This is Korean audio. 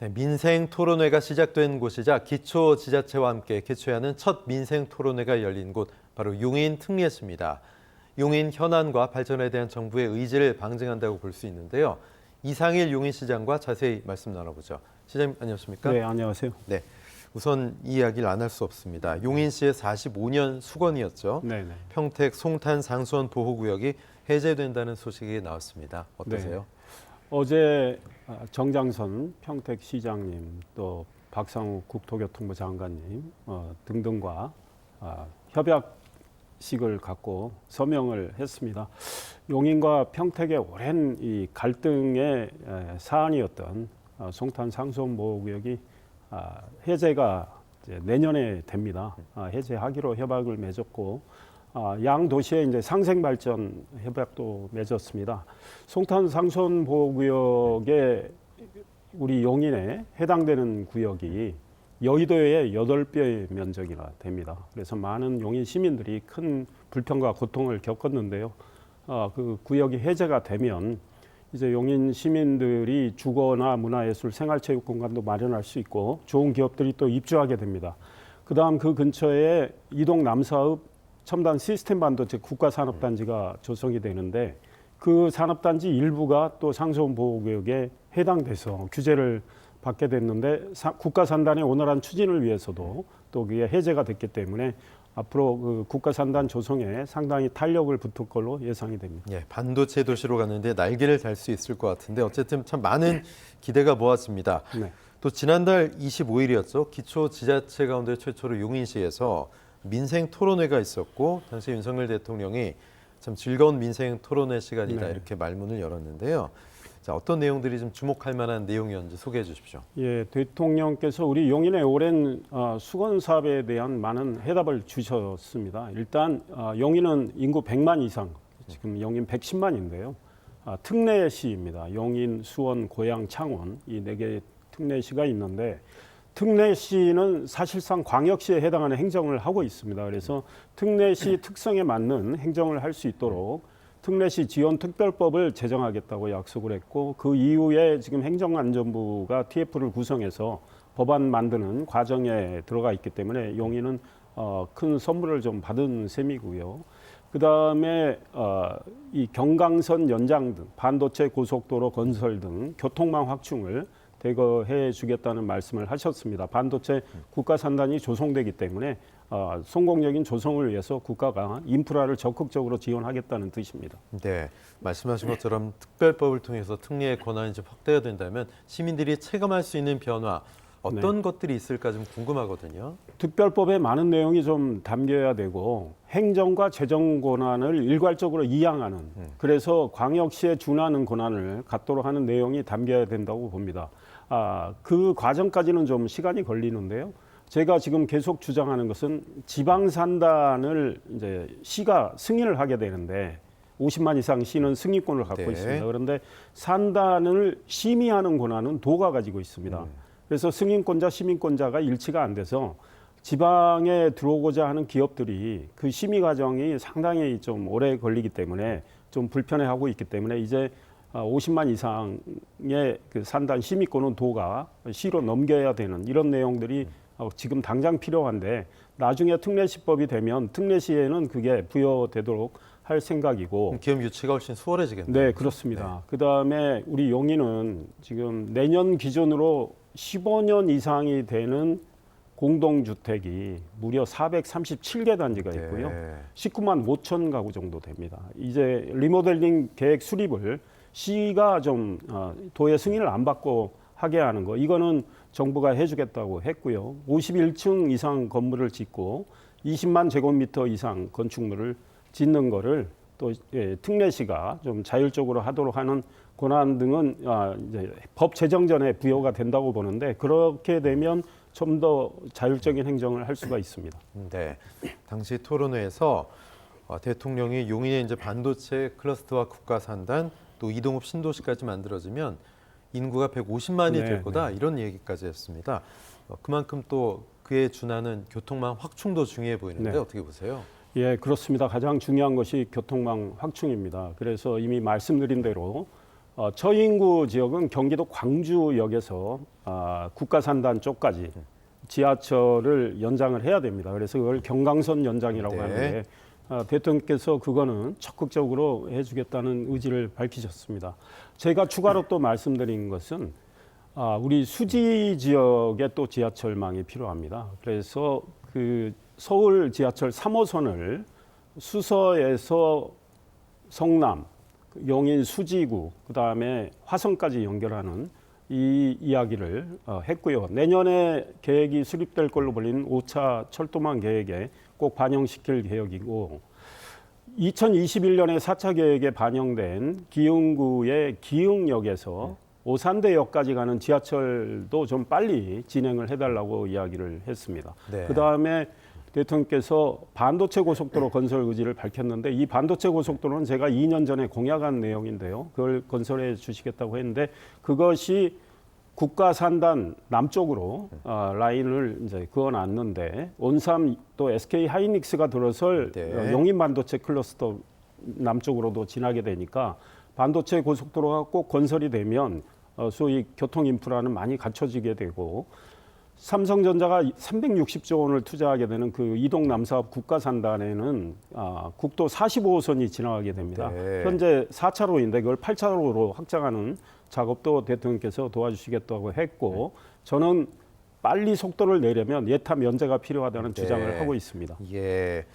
네, 민생 토론회가 시작된 곳이자 기초지자체와 함께 개최하는 첫 민생 토론회가 열린 곳 바로 용인 특례시입니다. 용인 현안과 발전에 대한 정부의 의지를 방증한다고 볼 수 있는데요. 이상일 용인시장과 자세히 말씀 나눠보죠. 시장님 안녕하십니까? 네, 안녕하세요. 네, 우선 이 이야기를 안 할 수 없습니다. 용인시의 45년 수건이었죠. 네. 평택 송탄 상수원 보호구역이 해제된다는 소식이 나왔습니다. 어떠세요? 네. 어제 정장선 평택시장님 또 박상우 국토교통부 장관님 등등과 협약식을 갖고 서명을 했습니다. 용인과 평택의 오랜 이 갈등의 사안이었던 송탄 상수원 보호구역이 해제가 이제 내년에 됩니다. 해제하기로 협약을 맺었고 양 도시의 이제 상생 발전 협약도 맺었습니다. 송탄 상수원 보호구역에 우리 용인에 해당되는 구역이 여의도의 8배의 면적이나 됩니다. 그래서 많은 용인 시민들이 큰 불편과 고통을 겪었는데요. 그 구역이 해제가 되면 이제 용인 시민들이 주거나 문화예술, 생활체육 공간도 마련할 수 있고 좋은 기업들이 또 입주하게 됩니다. 그다음 그 근처에 이동 남사읍 첨단 시스템 반도체 국가산업단지가 조성이 되는데 그 산업단지 일부가 또 상수원 보호구역에 해당돼서 규제를 받게 됐는데 국가산단의 원활한 추진을 위해서도 또 그게 해제가 됐기 때문에 앞으로 그 국가산단 조성에 상당히 탄력을 붙을 걸로 예상이 됩니다. 예, 반도체 도시로 갔는데 날개를 달 수 있을 것 같은데 어쨌든 참 많은 기대가 모아집니다. 네. 또 지난달 25일이었죠. 기초지자체 가운데 최초로 용인시에서 민생 토론회가 있었고 당시 윤석열 대통령이 참 즐거운 민생 토론회 시간이다 이렇게 말문을 열었는데요. 자, 어떤 내용들이 좀 주목할 만한 내용이었는지 소개해 주십시오. 예, 대통령께서 우리 용인의 오랜 수건 사업에 대한 많은 해답을 주셨습니다. 일단 용인은 인구 100만 이상, 지금 용인 110만인데요. 특례시입니다. 용인, 수원, 고양, 창원 이 4개의 특례시가 있는데 특례시는 사실상 광역시에 해당하는 행정을 하고 있습니다. 그래서 특례시 특성에 맞는 행정을 할 수 있도록 특례시 지원특별법을 제정하겠다고 약속을 했고 그 이후에 지금 행정안전부가 TF를 구성해서 법안 만드는 과정에 들어가 있기 때문에 용인은 큰 선물을 좀 받은 셈이고요. 그다음에 이 경강선 연장 등 반도체 고속도로 건설 등 교통망 확충을 대거해 주겠다는 말씀을 하셨습니다. 반도체 국가산단이 조성되기 때문에 성공적인 조성을 위해서 국가가 인프라를 적극적으로 지원하겠다는 뜻입니다. 네, 말씀하신 것처럼 특별법을 통해서 특례의 권한이 좀 확대가 된다면 시민들이 체감할 수 있는 변화 어떤 것들이 있을까 좀 궁금하거든요. 특별법에 많은 내용이 좀 담겨야 되고 행정과 재정 권한을 일괄적으로 이양하는 그래서 광역시에 준하는 권한을 갖도록 하는 내용이 담겨야 된다고 봅니다. 그 과정까지는 좀 시간이 걸리는데요. 제가 지금 계속 주장하는 것은 지방산단을 이제 시가 승인을 하게 되는데 50만 이상 시는 승인권을 갖고 있습니다. 그런데 산단을 심의하는 권한은 도가 가지고 있습니다. 그래서 승인권자, 시민권자가 일치가 안 돼서 지방에 들어오고자 하는 기업들이 그 심의 과정이 상당히 좀 오래 걸리기 때문에 좀 불편해하고 있기 때문에 이제 50만 이상의 그 산단 심의권은 도가 시로 넘겨야 되는 이런 내용들이 지금 당장 필요한데 나중에 특례시법이 되면 특례시에는 그게 부여되도록 할 생각이고 기업 유치가 훨씬 수월해지겠네요. 네, 그렇습니다. 그다음에 우리 용인은 지금 내년 기준으로 15년 이상이 되는 공동주택이 무려 437개 단지가 있고요. 19만 5천 가구 정도 됩니다. 이제 리모델링 계획 수립을 시가 좀 도의 승인을 안 받고 하게 하는 거 이거는 정부가 해주겠다고 했고요. 51층 이상 건물을 짓고 20만 제곱미터 이상 건축물을 짓는 거를 또 특례시가 좀 자율적으로 하도록 하는 권한 등은 이제 법 제정 전에 부여가 된다고 보는데 그렇게 되면 좀 더 자율적인 행정을 할 수가 있습니다. 네, 당시 토론회에서 대통령이 용인의 이제 반도체 클러스터와 국가산단 또 이동업 신도시까지 만들어지면 인구가 150만이 될 거다 이런 얘기까지 했습니다. 그만큼 또 그에 준하는 교통망 확충도 중요해 보이는데 어떻게 보세요? 예, 그렇습니다. 가장 중요한 것이 교통망 확충입니다. 그래서 이미 말씀드린 대로 저인구 지역은 경기도 광주역에서 국가산단 쪽까지 지하철을 연장을 해야 됩니다. 그래서 그걸 경강선 연장이라고 네. 하는데 대통령께서 그거는 적극적으로 해주겠다는 의지를 밝히셨습니다. 제가 추가로 또 말씀드린 것은 우리 수지 지역에 또 지하철망이 필요합니다. 그래서 그 서울 지하철 3호선을 수서에서 성남, 용인 수지구, 그다음에 화성까지 연결하는 이 이야기를 했고요. 내년에 계획이 수립될 걸로 보이는 5차 철도망 계획에 꼭 반영시킬 계획이고 2021년에 4차 계획에 반영된 기흥구의 기흥역에서 오산대역까지 가는 지하철도 좀 빨리 진행을 해달라고 이야기를 했습니다. 네. 그다음에 대통령께서 반도체 고속도로 건설 의지를 밝혔는데 이 반도체 고속도로는 제가 2년 전에 공약한 내용인데요. 그걸 건설해 주시겠다고 했는데 그것이 국가산단 남쪽으로 라인을 이제 그어놨는데 온삼 또 SK 하이닉스가 들어설 네. 용인 반도체 클러스터 남쪽으로도 지나게 되니까 반도체 고속도로가 꼭 건설이 되면 소위 교통 인프라는 많이 갖춰지게 되고 삼성전자가 360조 원을 투자하게 되는 그 이동 남사업 국가산단에는 국도 45호선이 지나가게 됩니다. 네. 현재 4차로인데 그걸 8차로로 확장하는 작업도 대통령께서 도와주시겠다고 했고 저는 빨리 속도를 내려면 예타 면제가 필요하다는 주장을 하고 있습니다. 예.